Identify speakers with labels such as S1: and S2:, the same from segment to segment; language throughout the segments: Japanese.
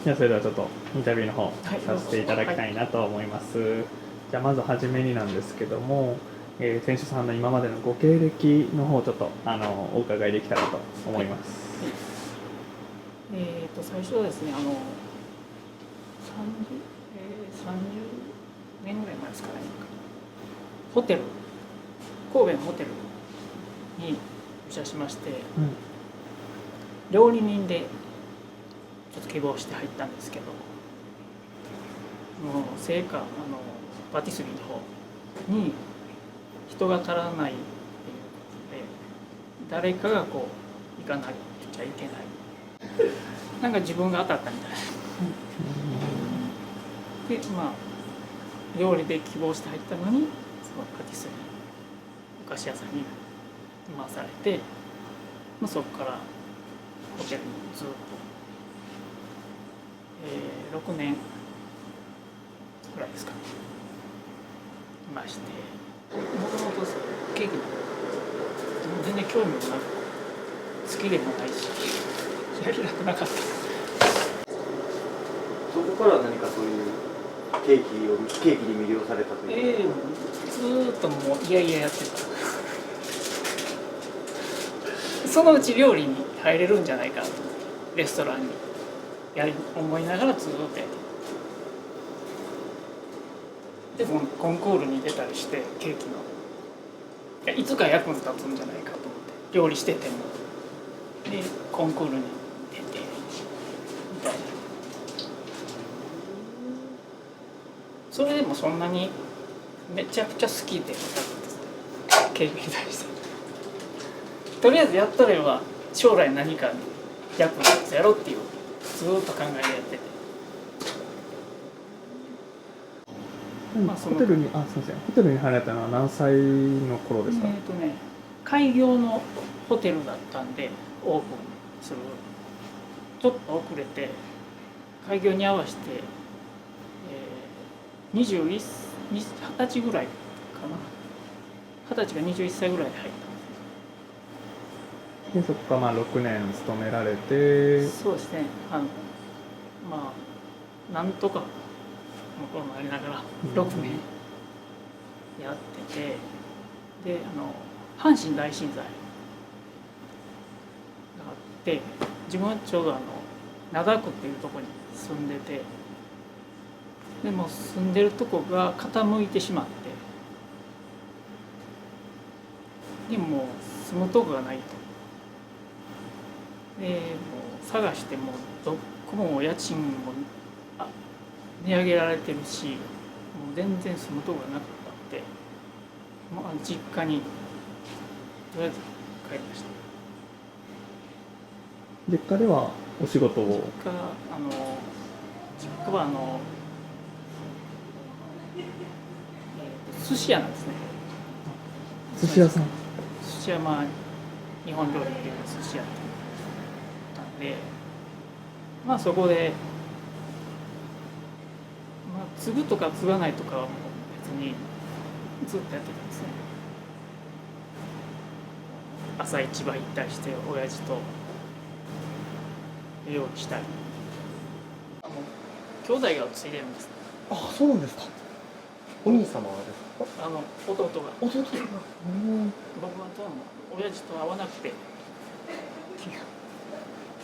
S1: じゃあそれではちょっとインタビューの方
S2: はい、
S1: させていただきたいなと思います。じゃあまずはじめになんですけども、店主さんの今までのご経歴の方をちょっとお伺いできたらと思います。
S2: 最初はですね、30年ぐらい前ですかね、ホテル、神戸のホテルに入社しまして、料理人でちょっと希望して入ったんですけど、成果パティスリーの方に人が足らないっていうことで、誰かがこう行かなきゃいけない、なんか自分が当たったみたいで、料理で希望して入ったのに、そのパティスリーお菓子屋さんに回されて、そこからホテルにずっと、6年ぐらいですかねいまして、もともとケーキ全然興味もなく、好きでもないしやりたくなかった。
S3: そこから何かそういうケーキに魅了されたという、
S2: ずっともういやいややってた。そのうち料理に入れるんじゃないかと、レストランに思いながらずっとやってでコンクールに出たりして、ケーキのいつか役に立つんじゃないかと思って、料理しててもでコンクールに出てみたいな。それでもそんなにめちゃくちゃ好きでなかったです、ケーキに対して。とりあえずやったらば将来何かに役に立つやろっていうずっと考えでやってて、
S1: ホテルにすみません、ホテルに入られたのは何歳の頃ですか？
S2: 開業のホテルだったんで、オープンするちょっと遅れて、開業に合わせて、20歳ぐらいかな、20歳か21歳ぐらいで入った。
S1: でそこから6年勤められて。
S2: そうですね、なんとかコロナありながら6年やってて、で阪神大震災があって、自分はちょうど灘区っていうところに住んでて、でも住んでるとこが傾いてしまって、でも住むとこがないと。でもう探してもどこも家賃も値上げられてるし、もう全然住むとこがなくって、実家にとりあえず帰りました。
S1: 実家ではお仕事を？
S2: 実家は寿司屋なんですね。
S1: 寿司屋さん？
S2: 寿司屋、日本料理っていう寿司屋なんで、そこで継ぐとか継がないとかはもう別にずっとやってたんですね。朝市場行ったりして親父と料理したり、兄弟が継いでるんです。
S3: あ、そうなんですか。お兄様はですか？
S2: 弟が。
S3: 弟が。
S2: 僕は親父と会わなくて、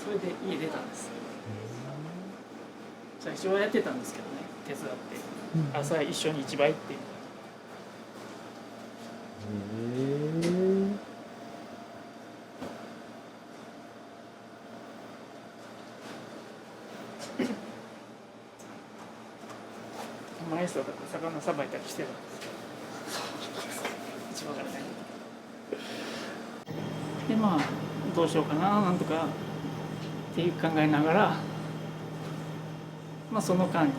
S2: それで家出たんです。最初はやってたんですけどね、手伝って朝一緒に市場行って。マエストとか魚さばいたりしてたんです。市場からね。でどうしようかな、なんとかっていう考えながら、その間に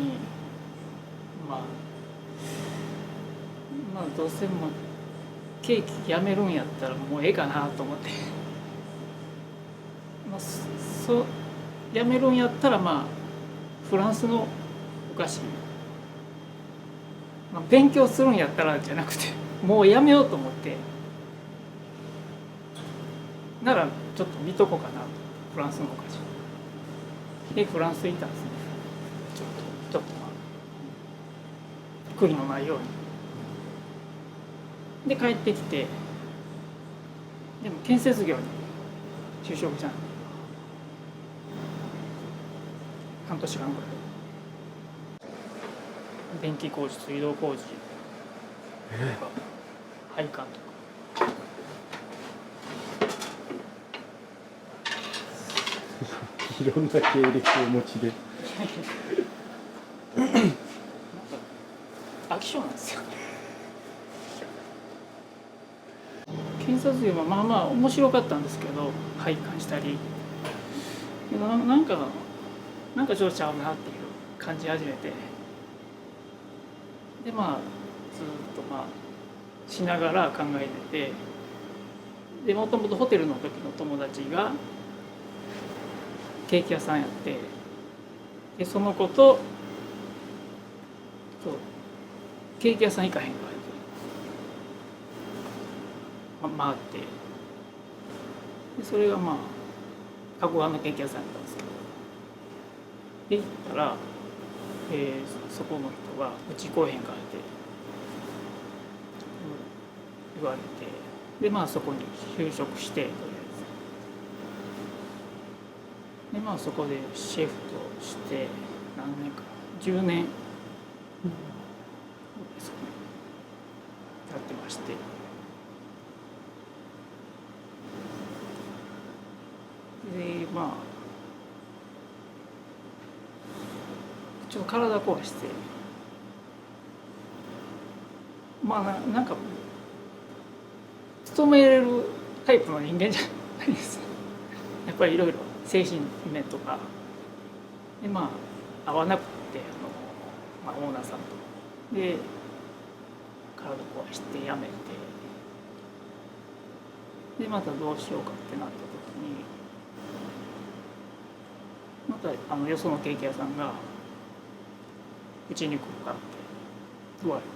S2: どうせもケーキやめるんやったらもうええかなと思ってやめるんやったらフランスのお菓子、勉強するんやったらじゃなくて、もうやめようと思って、ならちょっと見とこうかなと、フランスのお菓子でフランス行ったんですね。ちょっと悔いのないようにで帰ってきて、でも建設業に就職したんで半年間ぐらい電気工事、水道工事とか配管とか。
S3: いろんな経歴をお持ちで。
S2: 飽き性なんですよ。建設業はまあまあ面白かったんですけど、配管したりなんかちょっとちゃうなっていう感じ始めて、でまあずっとまあしながら考えてて、でもともとホテルの時の友達がケーキ屋さんやって、でその子とケーキ屋さん行かへんかって、回ってでそれがまあ加古川のケーキ屋さんやったんですけど、で行ったら、そこの人が「うち来へんか」って言われて、でまあそこに就職して、とりあえずでまあそこでシェフとして何年か10年ですかねやってまして、でまあちょっと体壊して、まあなんか勤めれるタイプの人間じゃないです。やっぱりいろいろ精神面とかでまあ合わなくてオーナーさんとで体壊して辞めて、でまたどうしようかってなった時にまたよそのケーキ屋さんがうちに来るかって言われて、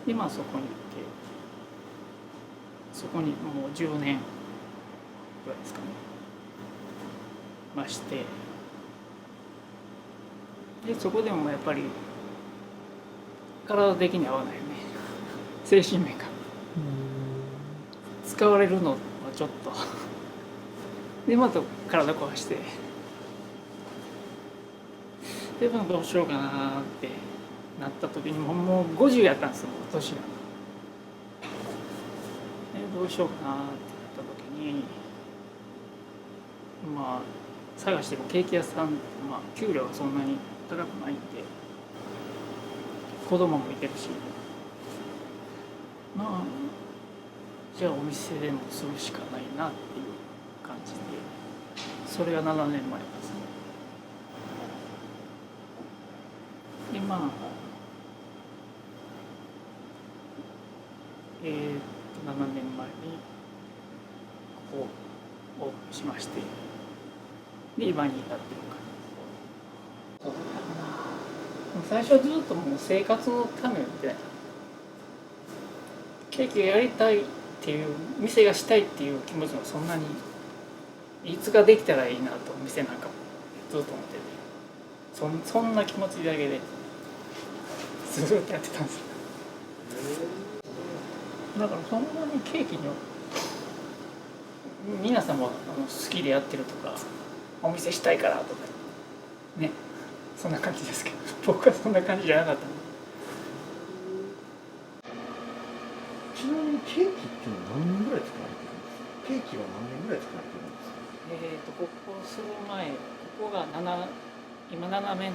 S2: でまあそこに行って、そこにもう10年ぐらいですかねまして、でそこでもやっぱり体的に合わないよね、精神面が使われるのはちょっとでまた体壊して、でまあどうしようかなってなった時にもう50やったんですよ、年が。どうしようかなってなった時にまあ探してもケーキ屋さん、まあ、給料がそんなに高くないんで子供もいてるし、まあじゃあお店でもするしかないなっていう感じで、それが7年前ですね。でまあ7年前にここをオープンしまして、で今に至ってる感じです。最初はずっともう生活のためみたいな、ケーキをやりたいっていう店がしたいっていう気持ちもそんなにいつかできたらいいなと店なんかずっと思ってて、そんな気持ちだけでずっとやってたんですよ。だからそんなにケーキに皆さんも好きでやってるとかお店したいからとかね、そんな感じですけど、僕はそんな感じじゃなかったんで。
S3: ちなみにケーキっていうのは何年ぐらい作られてるんですか？ケーキは何年ぐらい作られてるんですか？
S2: ここする前、ここが今7年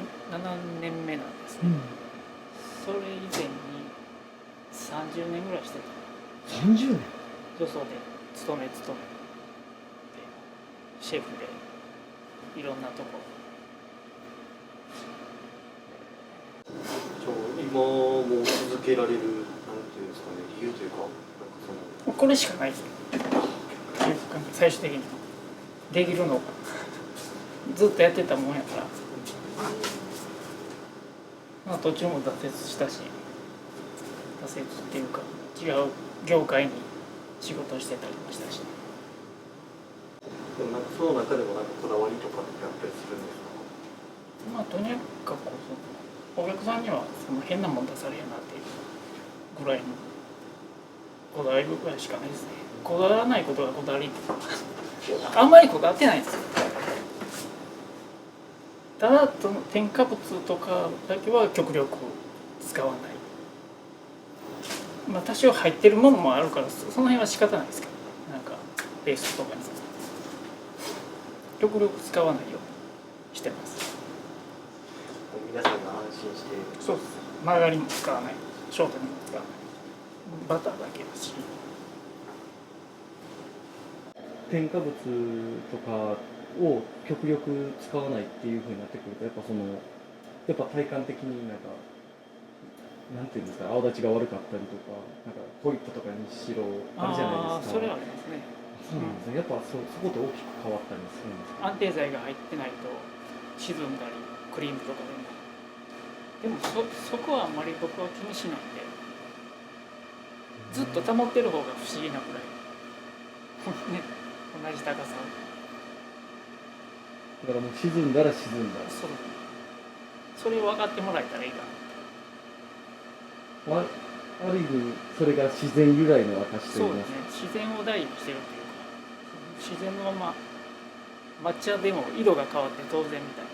S2: 目なんですね。それ以前に30年ぐらいしてた。
S3: 30年。
S2: よそで勤めてシェフでいろんなとこ。
S3: 今もう続けられるなんていうんですかね、理由というか、
S2: これしかないですよ。最終的にできるのずっとやってたもんやから、まあ、途中も挫折したし、挫折っていうか違う業界に仕事してたりもしたし。
S3: でもなんかその中でもなんかこだわりとかってあったりするんですか？
S2: まあとにかくお客さんにはその変なもん出されへんなっていうぐらいのこだわりぐらいしかないですね。こだわらないことがこだわりってあんまりこだわってないんですよ。ただその添加物とかだけは極力使わない。まあ多少入ってるものもあるからその辺は仕方ないですけど、なんかペーストとかに極力使わないようにしてます。
S4: 皆さんが安心して
S2: そうです。マーガリンも使わない、ショートにも使わない、バターだけだし。
S3: 添加物とかを極力使わないっていう風になってくるとやっぱ体感的になんていうんですか、泡立ちが悪かったりとか、なんかホイップとかにしろあるじゃないですか。
S2: それはありますね。
S3: そうなんですね。やっぱそこと大きく変わったりするんですか。
S2: 安定剤が入ってないと沈んだりクリームとかでもそこはあんまり僕は気にしないんで、ずっと保ってる方が不思議なくらいね、同じ高さを。
S3: だからもう沈んだら沈んだら。
S2: それを分かってもらえたらいいかな。
S3: ある意味それが自然由来の証といいますか。
S2: 自然を大事にしてるっていうか、自然のまま抹茶でも色が変わって当然みたいな。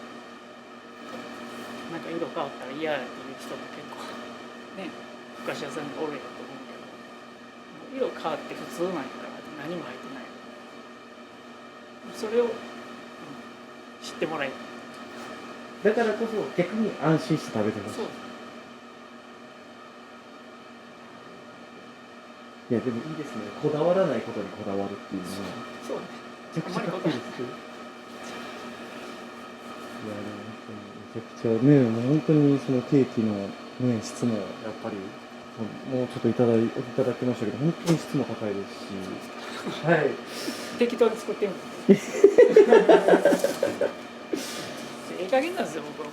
S2: なんか色変わったら嫌やっていう人も結構ね、お菓子屋さんにおるやと思うけど、色変わって普通なんやから何も入ってない。それを、知ってもらえた。
S3: だからこそ逆に安心して食べてほしい。
S2: そう。
S3: いやでもいいですね。こだわらないことにこだわるっていうのは
S2: そうね。
S3: めちゃくちゃかっこいいですよ。いやでもめちゃくちゃね、もう本当にそのケーキのね質もやっぱりもうちょっといただきましたけど本当に質も高いですし、はい。
S2: 適当に作ってみる。ええ加減なんですよ僕は。